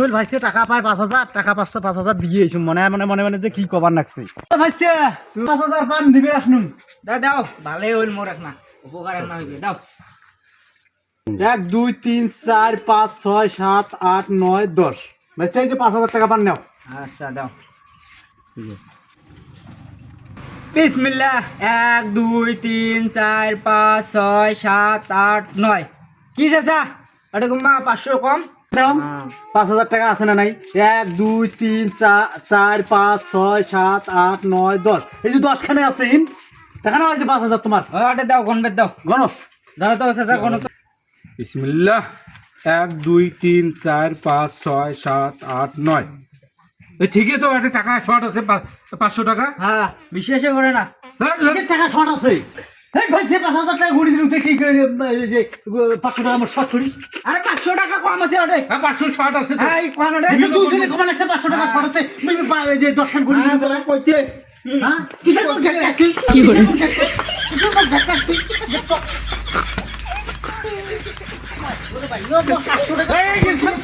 হল ভাইছে টাকা পায় 5,000 টাকা 5,000 দিয়ে এসুম মনে মনে যে কি কবার নাকছে ভাইছে তুমি 5,000 পান দিবে আসনুম দাও ভালোই হইল মোর এক না উপকার না হইবে দাও 1 2 3 4 5 6 7 8 9 10 ভাইছে এই যে 5,000 টাকা পান নাও আচ্ছা দাও বিসমিল্লাহ 1 2 3 4 5 6 7 8 9 কি চাচা এটা কমা 500 কম দাও 5,000 টাকা আছে না নাই 1 2 3 4 5 6 7 8 9 10 এই যে 10 খানে আছে টাকা না হইছে 5,000 তোমার ওটা দাও গণবেদ দাও গনো ধরো তো চাচা গণ তো বিসমিল্লাহ 1 2 3 4 5 6 7 8 9 এই ঠিকই তো একটা টাকা শর্ট আছে 500 টাকা হ্যাঁ বিশ্বাসই করে না এর টাকা শর্ট আছে এই ভাইছে 5,000 টাকা গুড়ি দিলু তুই কি যে 500 টাকা আমার শর্ট করি আরে 500 টাকা কম আছে ওটা হ্যাঁ 500 শর্ট আছে তো হ্যাঁ এই কোন ওটা এই তুই শুনে কমা লাগছে 500 টাকা শর্ট আছে এই যে 10 খান গুড়ি দিলু তোরা কইছে হ্যাঁ কিসের মুখ ঢাকাছিস কি করে কিসের মুখ ঢাকাছিস এই যে সব